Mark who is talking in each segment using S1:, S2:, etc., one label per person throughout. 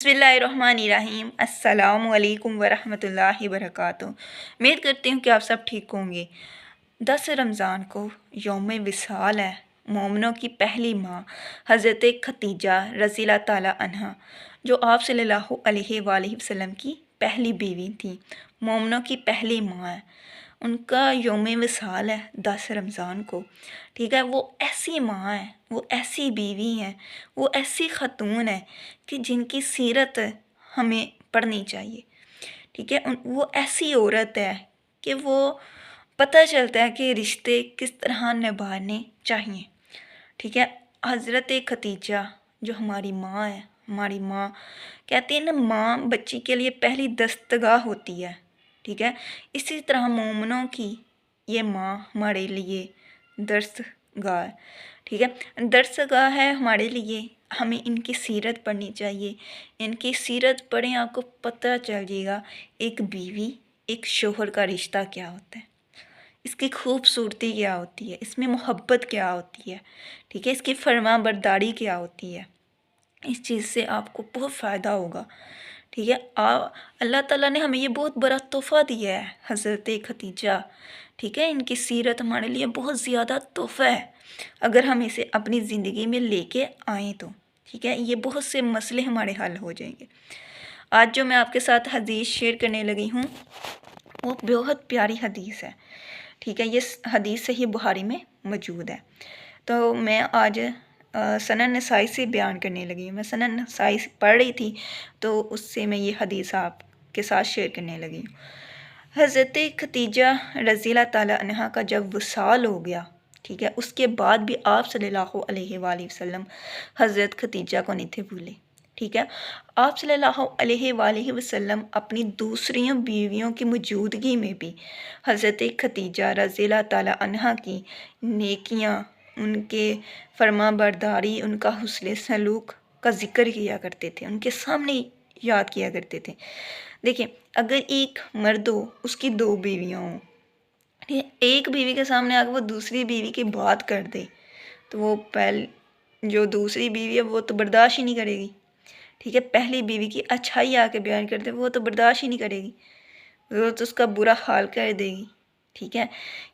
S1: बिस्मिल्लाहिर्रहमानिर्रहीम। अस्सलामु अलैकुम वरहमतुल्लाहि वबरकातुहू। उम्मीद करती हूँ कि आप सब ठीक होंगे। 10 रमज़ान को यौम विसाल है। मोमिनों की पहली माँ हज़रत खतीजा रज़ियल्लाहु ताला अन्हा, जो आप सल्लल्लाहु अलैहि वसल्लम की पहली बीवी थी, मोमिनों की पहली माँ है। उनका यौम विसाल है 10 रमज़ान को। ठीक है, वो ऐसी माँ है, वो ऐसी बीवी हैं, वो ऐसी ख़तून है कि जिनकी सीरत हमें पढ़नी चाहिए। ठीक है, वो ऐसी औरत है कि वो पता चलता है कि रिश्ते किस तरह निभाने चाहिए। ठीक है, हज़रत खतीजा जो हमारी माँ है, हमारी माँ कहते हैं ना, माँ बच्ची के लिए पहली दस्तगाह होती है। ठीक है, इसी तरह मोमिनों की ये माँ हमारे लिए दरसगाह है। ठीक है, दरसगाह है हमारे लिए। हमें इनकी सीरत पढ़नी चाहिए। इनकी सीरत पढ़ें, आपको पता चल जाएगा एक बीवी एक शोहर का रिश्ता क्या होता है, इसकी खूबसूरती क्या होती है, इसमें मोहब्बत क्या होती है। ठीक है, इसकी फरमाबरदारी क्या होती है। इस चीज़ से आपको बहुत फ़ायदा होगा। ठीक है, अल्लाह ताला ने हमें ये बहुत बड़ा तोहफ़ा दिया है, हज़रत खतीजा। ठीक है, इनकी सीरत हमारे लिए बहुत ज़्यादा तोहफ़ा है। अगर हम इसे अपनी ज़िंदगी में लेके आएँ तो ठीक है, ये बहुत से मसले हमारे हल हो जाएंगे। आज जो मैं आपके साथ हदीस शेयर करने लगी हूँ वो बहुत प्यारी हदीस है। ठीक है, ये हदीस सही बुखारी में मौजूद है। तो मैं आज सनन नसाई से बयान करने लगी हूँ। मैं सनन नसाई पढ़ रही थी तो उससे मैं ये हदीस आपके साथ शेयर करने लगी हूँ। हज़रत खतीजा रज़ियल्लाहु ताला अन्हा का जब वसाल हो गया, ठीक है, उसके बाद भी आप सल्लल्लाहु अलैहि वसल्लम हज़रत खतीजा को नहीं थे भूले। ठीक है, आप सल्लल्लाहु अलैहि वसल्लम अपनी दूसरी बीवियों की मौजूदगी में भी हज़रत खतीजा रज़ियल्लाहु ताला अन्हा की नेकियां, उनके फरमाबरदारी, उनका हुस्न सलूक का ज़िक्र किया करते थे, उनके सामने याद किया करते थे। देखिए, अगर एक मर्द हो, उसकी 2 बीवियाँ हों, ठीक है, एक बीवी के सामने आकर वो दूसरी बीवी की बात कर दे तो वो जो दूसरी बीवी है वो तो बर्दाश्त ही नहीं करेगी। ठीक है, पहली बीवी की अच्छाई आके बयान कर दे वो तो बर्दाश्त ही नहीं करेगी, वो तो उसका बुरा हाल कर देगी। ठीक है,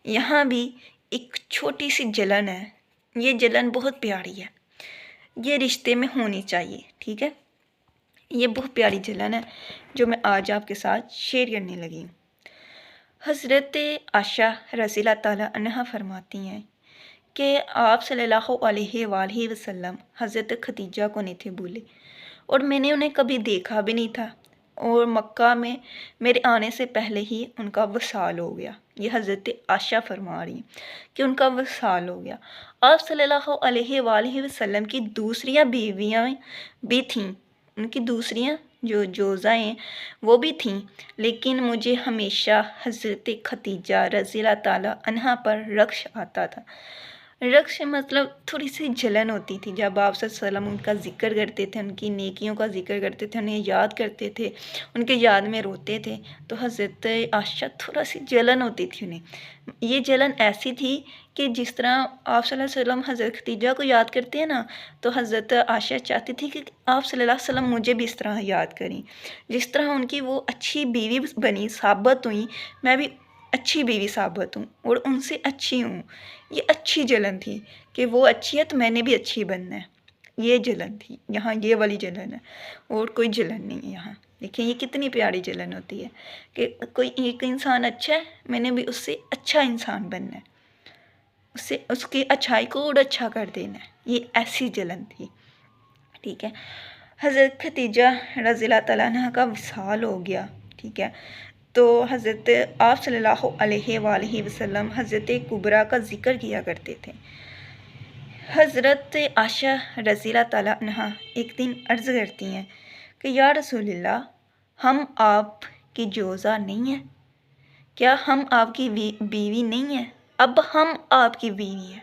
S1: यहाँ भी एक छोटी सी जलन है। ये जलन बहुत प्यारी है, ये रिश्ते में होनी चाहिए। ठीक है, ये बहुत प्यारी जलन है जो मैं आज आपके साथ शेयर करने लगी हूँ। हज़रत आयशा रज़ियल्लाहु ताला अन्हा फरमाती हैं कि आप सल्लल्लाहु अलैहि वसल्लम हज़रत खतीजा को नहीं थे भूले और मैंने उन्हें कभी देखा भी नहीं था, और मक्का में मेरे आने से पहले ही उनका वसाल हो गया। ये हज़रत आयशा फरमा रही हैं कि उनका वसाल हो गया। आप सल्लल्लाहु अलैहि वसल्लम की दूसरियाँ बीवियाँ भी थीं, उनकी दूसरियाँ जो जोज़ाएँ वो भी थीं, लेकिन मुझे हमेशा हज़रत खतीजा रज़ियल्लाहु ताला अन्हा पर रक्श आता था। रक्श मतलब थोड़ी सी जलन होती थी जब आप सल्लल्लाहु उनका ज़िक्र करते थे, उनकी नेकियों का ज़िक्र करते थे, उन्हें याद करते थे, उनके याद में रोते थे, तो हज़रत आयशा थोड़ा सी जलन होती थी उन्हें। ये जलन ऐसी थी कि जिस तरह आप सल्लल्लाहु अलैहि वसल्लम हज़रत खतीजा को याद करते हैं ना, तो हज़रत आयशा चाहती थी कि आप सल्लल्लाहु अलैहि वसल्लम मुझे भी इस तरह याद करें। जिस तरह उनकी वो अच्छी बीवी बनी, साबित हुई, मैं भी अच्छी बीवी साबित हूँ और उनसे अच्छी हूँ। ये अच्छी जलन थी कि वो अच्छी है तो मैंने भी अच्छी बनना है। ये जलन थी, यहाँ ये वाली जलन है और कोई जलन नहीं है यहाँ। देखिए, ये कितनी प्यारी जलन होती है कि कोई एक इंसान अच्छा है, मैंने भी उससे अच्छा इंसान बनना है, उससे उसकी अच्छाई को और अच्छा कर देना है। ये ऐसी जलन थी। ठीक है, हज़रत खतीजा रज़ियल्लाहु ताला अन्हा का विसाल हो गया। ठीक है, तो हज़रत आप सल्लल्लाहु अलैहि वसल्लम हज़रत कुबरा का ज़िक्र किया करते थे। हज़रत आयशा रज़ियल्लाहु ताला अन्हा एक दिन अर्ज़ करती हैं कि या रसूलल्लाह, हम आपकी जोज़ा नहीं हैं? क्या हम आपकी बीवी नहीं हैं? अब हम आपकी बीवी हैं,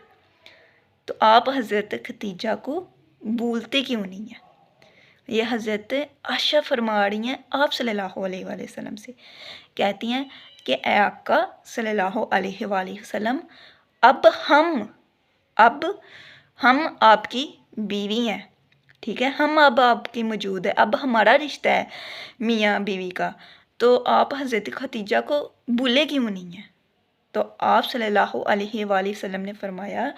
S1: तो आप हज़रत खतीजा को भूलते क्यों नहीं हैं? ये हज़रत आयशा फरमा रही हैं आप सल्लल्लाहु अलैहि वसल्लम से। कहती हैं कि ए आका सल्लल्लाहु अलैहि वसल्लम, अब हम आपकी बीवी हैं, ٹھیک ہے، ہم اب آپ کی موجود ہے، اب ہمارا رشتہ ہے میاں بیوی کا، تو آپ حضرت ختیجہ کو بھولے کیوں نہیں ہیں؟ تو آپ صلی اللہ علیہ وآلہ وسلم نے فرمایا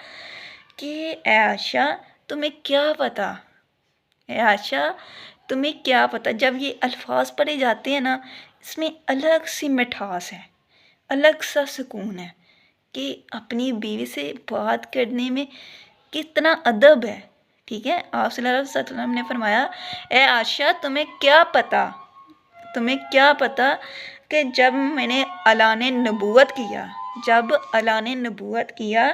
S1: کہ اے عائشہ تمہیں کیا پتہ، اے عائشہ تمہیں کیا پتہ، جب یہ الفاظ پڑھے جاتے ہیں نا، اس میں الگ سی مٹھاس ہے، الگ سا سکون ہے کہ اپنی بیوی سے بات کرنے میں کتنا ادب ہے، ٹھیک ہے۔ آپ صلی اللہ علیہ وسلم نے فرمایا اے عائشہ تمہیں کیا پتہ، تمہیں کیا پتہ کہ جب میں نے اعلان نبوت کیا، جب اعلان نبوت کیا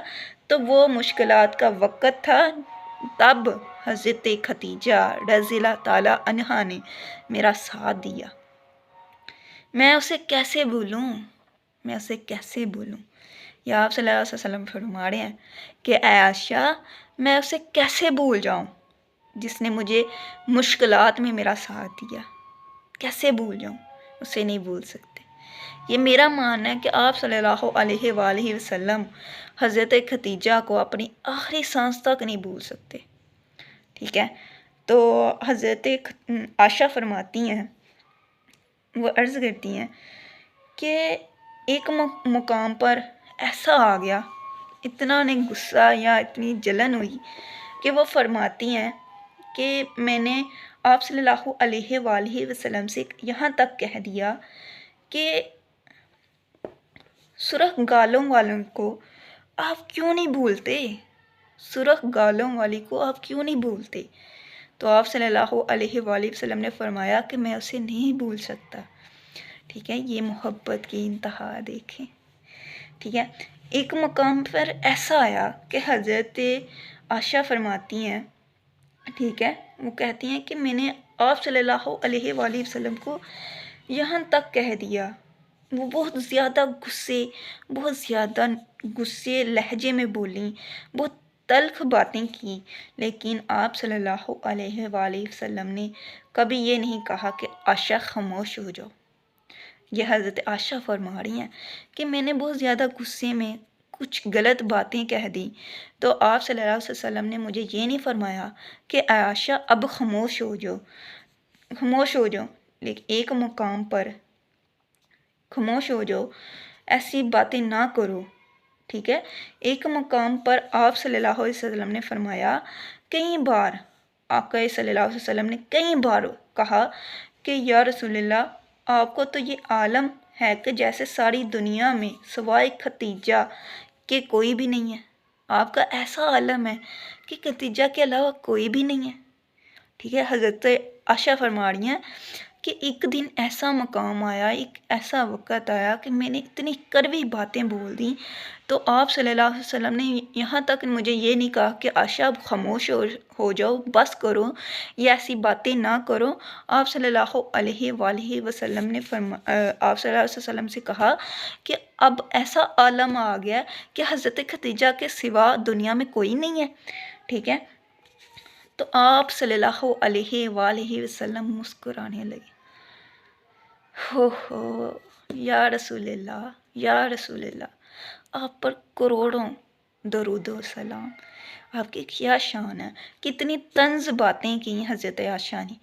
S1: تو وہ مشکلات کا وقت تھا، تب حضرت ختیجہ رضی اللہ تعالیٰ عنہا نے میرا ساتھ دیا، میں اسے کیسے بھولوں، میں اسے کیسے بھولوں؟ یا آپ صلی اللہ علیہ وسلم فرما رہے ہیں کہ اے عائشہ میں اسے کیسے بھول جاؤں جس نے مجھے مشکلات میں میرا ساتھ دیا، کیسے بھول جاؤں، اسے نہیں بھول سکتے۔ یہ میرا ماننا ہے کہ آپ صلی اللہ علیہ وآلہ وسلم حضرت ختیجہ کو اپنی آخری سانس تک نہیں بھول سکتے، ٹھیک ہے۔ تو حضرت عائشہ فرماتی ہیں، وہ عرض کرتی ہیں کہ ایک مقام پر ایسا آ گیا، اتنا انہیں غصہ یا اتنی جلن ہوئی کہ وہ فرماتی ہیں کہ میں نے آپ صلی اللہ علیہ وآلہ وسلم سے یہاں تک کہہ دیا کہ سرخ گالوں والوں کو آپ کیوں نہیں بھولتے، سرخ گالوں والی کو آپ کیوں نہیں بھولتے؟ تو آپ صلی اللہ علیہ وآلہ وسلم نے فرمایا کہ میں اسے نہیں بھول سکتا، ٹھیک ہے۔ یہ محبت کی انتہا دیکھیں، ٹھیک ہے۔ ایک مقام پر ایسا آیا کہ حضرت عائشہ فرماتی ہیں، ٹھیک ہے، وہ کہتی ہیں کہ میں نے آپ صلی اللہ علیہ وآلہ وسلم کو یہاں تک کہہ دیا، وہ بہت زیادہ غصے لہجے میں بولیں، بہت تلخ باتیں کی، لیکن آپ صلی اللہ علیہ وآلہ وسلم نے کبھی یہ نہیں کہا کہ عائشہ خاموش ہو جاؤ۔ یہ حضرت عائشہ فرما رہی ہیں کہ میں نے بہت زیادہ غصے میں کچھ غلط باتیں کہہ دیں، تو آپ صلی اللہ علیہ وسلم نے مجھے یہ نہیں فرمایا کہ عائشہ اب خاموش ہو جاؤ، خاموش ہو جاؤ، لیکن ایک مقام پر خاموش ہو جاؤ، ایسی باتیں نہ کرو، ٹھیک ہے۔ ایک مقام پر آپ صلی اللہ علیہ وسلم نے فرمایا، کئی بار آقا صلی اللہ علیہ وسلم نے کئی بار کہا کہ یا رسول اللہ آپ کو تو یہ عالم ہے کہ جیسے ساری دنیا میں سوائے ختیجہ کہ کوئی بھی نہیں ہے، آپ کا ایسا عالم ہے کہ ختیجہ کے علاوہ کوئی بھی نہیں ہے، ٹھیک ہے۔ حضرت عائشہ فرما رہی ہیں کہ ایک دن ایسا مقام آیا، ایک ایسا وقت آیا کہ میں نے اتنی کڑوی باتیں بول دیں، تو آپ صلی اللہ علیہ وسلم نے یہاں تک مجھے یہ نہیں کہا کہ عائشہ اب خاموش ہو جاؤ، بس کرو، یہ ایسی باتیں نہ کرو۔ آپ صلی اللہ علیہ وآلہ وسلم نے آپ صلی اللہ علیہ وسلم سے کہا کہ اب ایسا عالم آ گیا کہ حضرت ختیجہ کے سوا دنیا میں کوئی نہیں ہے، ٹھیک ہے۔ تو آپ صلی اللہ علیہ وآلہ وسلم مسکرانے لگے، ہو یا رسول اللہ، یا رسول اللہ، آپ پر کروڑوں درود و سلام، آپ کی کیا شان ہے، کتنی طنز باتیں کی حضرت عائشہ نے،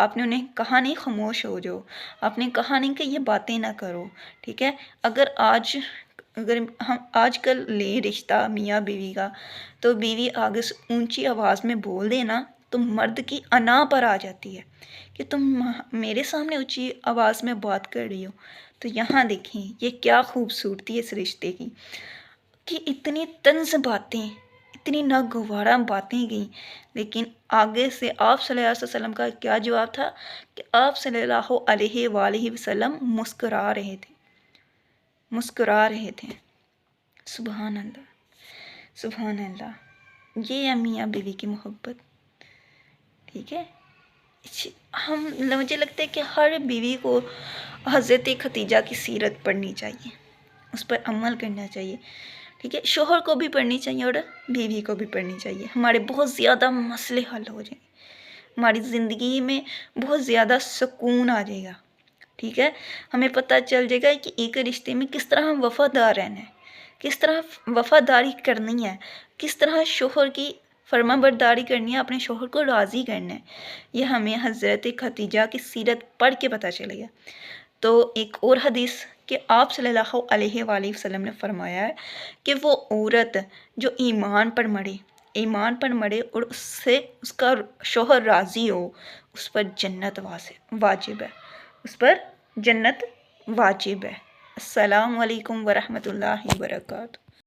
S1: آپ نے انہیں کہا نہیں خاموش ہو جاؤ، آپ نے کہا نہیں کہ یہ باتیں نہ کرو، ٹھیک ہے۔ اگر ہم آج کل لیں رشتہ میاں بیوی کا، تو بیوی آگے سے اونچی آواز میں بول دے نا تو مرد کی انا پر آ جاتی ہے کہ تم میرے سامنے اونچی آواز میں بات کر رہی ہو۔ تو یہاں دیکھیں یہ کیا خوبصورتی ہے اس رشتے کی کہ اتنی طنز باتیں، اتنی ناگوارہ باتیں گئیں، لیکن آگے سے آپ صلی اللہ علیہ وسلم کا کیا جواب تھا کہ آپ صلی اللہ علیہ وآلہ وسلم مسکرا رہے تھے، مسکرا رہے تھے۔ سبحان اللہ، سبحان اللہ، یہ ہے میاں بیوی کی محبت، ٹھیک ہے۔ مجھے لگتا ہے کہ ہر بیوی کو حضرت ختیجہ کی سیرت پڑھنی چاہیے، اس پر عمل کرنا چاہیے، ٹھیک ہے۔ شوہر کو بھی پڑھنی چاہیے اور بیوی کو بھی پڑھنی چاہیے، ہمارے بہت زیادہ مسئلے حل ہو جائیں گے، ہماری زندگی میں بہت زیادہ سکون آ جائے گا، ٹھیک ہے۔ ہمیں پتہ چل جائے گا کہ ایک رشتے میں کس طرح ہم وفادار رہنا ہے، کس طرح وفاداری کرنی ہے، کس طرح شوہر کی فرما برداری کرنی ہے، اپنے شوہر کو راضی کرنا ہے۔ یہ ہمیں حضرت خدیجہ کی سیرت پڑھ کے پتہ چلے گا۔ تو ایک اور حدیث کہ آپ صلی اللہ علیہ وآلہ وسلم نے فرمایا ہے کہ وہ عورت جو ایمان پر مرے اور اس سے اس کا شوہر راضی ہو، اس پر جنت واجب ہے، اس پر جنت واجب ہے۔ السلام علیکم ورحمۃ اللہ وبرکاتہ۔